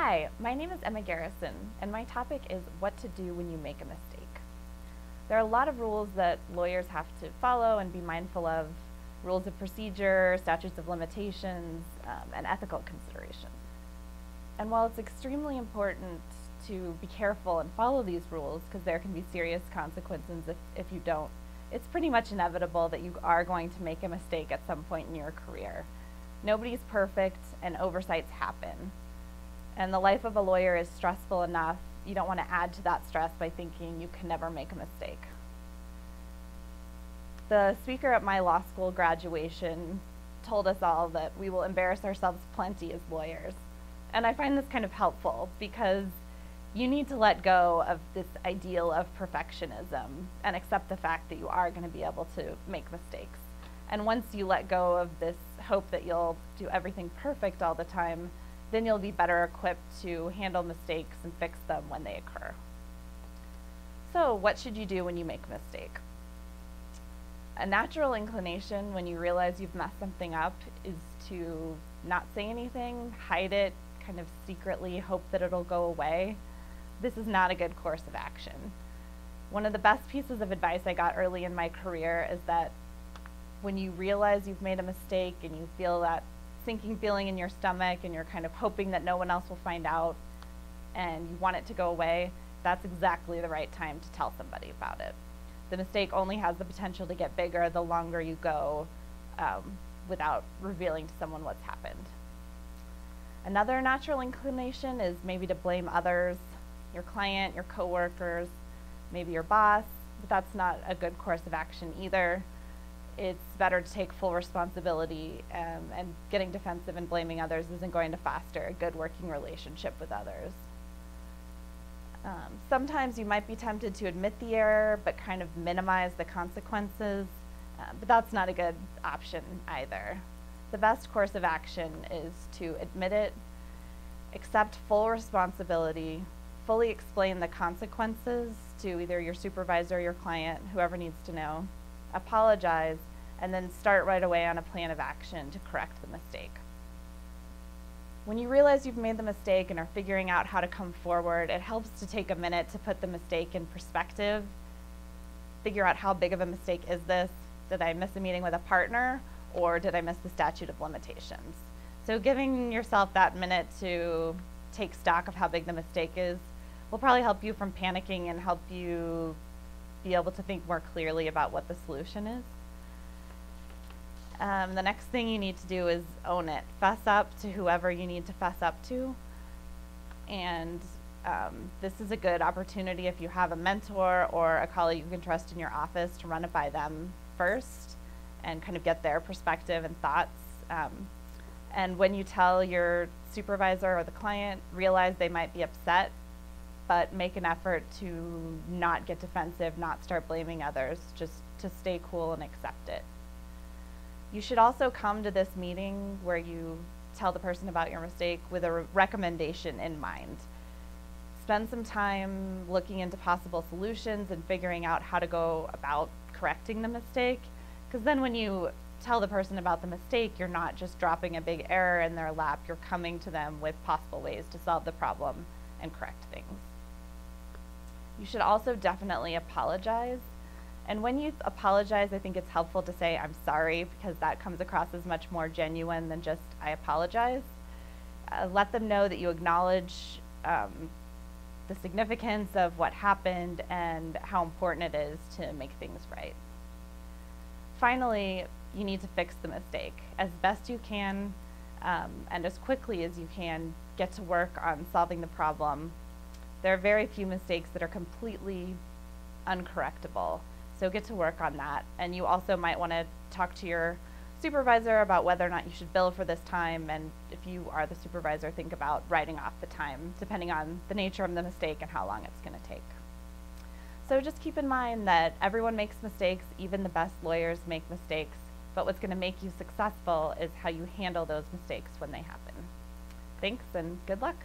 Hi, my name is Emma Garrison, and my topic is what to do when you make a mistake. There are a lot of rules that lawyers have to follow and be mindful of, rules of procedure, statutes of limitations, and ethical considerations. And while it's extremely important to be careful and follow these rules, because there can be serious consequences if you don't, it's pretty much inevitable that you are going to make a mistake at some point in your career. Nobody's perfect, and oversights happen. And the life of a lawyer is stressful enough. You don't want to add to that stress by thinking you can never make a mistake. The speaker at my law school graduation told us all that we will embarrass ourselves plenty as lawyers. And I find this kind of helpful because you need to let go of this ideal of perfectionism and accept the fact that you are going to be able to make mistakes. And once you let go of this hope that you'll do everything perfect all the time, then you'll be better equipped to handle mistakes and fix them when they occur. So what should you do when you make a mistake? A natural inclination when you realize you've messed something up is to not say anything, hide it, kind of secretly hope that it'll go away. This is not a good course of action. One of the best pieces of advice I got early in my career is that when you realize you've made a mistake and you feel that sinking feeling in your stomach and you're kind of hoping that no one else will find out and you want it to go away, that's exactly the right time to tell somebody about it. The mistake only has the potential to get bigger the longer you go without revealing to someone what's happened. Another natural inclination is maybe to blame others, your client, your coworkers, maybe your boss, but that's not a good course of action either. It's better to take full responsibility, and getting defensive and blaming others isn't going to foster a good working relationship with others. Sometimes you might be tempted to admit the error but kind of minimize the consequences, but that's not a good option either. The best course of action is to admit it, accept full responsibility, fully explain the consequences to either your supervisor or your client, whoever needs to know, apologize, and then start right away on a plan of action to correct the mistake. When you realize you've made the mistake and are figuring out how to come forward, it helps to take a minute to put the mistake in perspective, figure out how big of a mistake is this? Did I miss a meeting with a partner, or did I miss the statute of limitations? So giving yourself that minute to take stock of how big the mistake is will probably help you from panicking and help you be able to think more clearly about what the solution is. The next thing you need to do is own it. Fess up to whoever you need to fess up to. And this is a good opportunity if you have a mentor or a colleague you can trust in your office to run it by them first and kind of get their perspective and thoughts. And when you tell your supervisor or the client, realize they might be upset, but make an effort to not get defensive, not start blaming others, just to stay cool and accept it. You should also come to this meeting where you tell the person about your mistake with a recommendation in mind. Spend some time looking into possible solutions and figuring out how to go about correcting the mistake, because then when you tell the person about the mistake, you're not just dropping a big error in their lap, you're coming to them with possible ways to solve the problem and correct things. You should also definitely apologize. And when you apologize, I think it's helpful to say, I'm sorry, because that comes across as much more genuine than just, I apologize. Let them know that you acknowledge the significance of what happened and how important it is to make things right. Finally, you need to fix the mistake. As best you can, and as quickly as you can, get to work on solving the problem. There are very few mistakes that are completely uncorrectable, so get to work on that. And you also might want to talk to your supervisor about whether or not you should bill for this time, and if you are the supervisor, think about writing off the time, depending on the nature of the mistake and how long it's going to take. So just keep in mind that everyone makes mistakes, even the best lawyers make mistakes, but what's going to make you successful is how you handle those mistakes when they happen. Thanks, and good luck.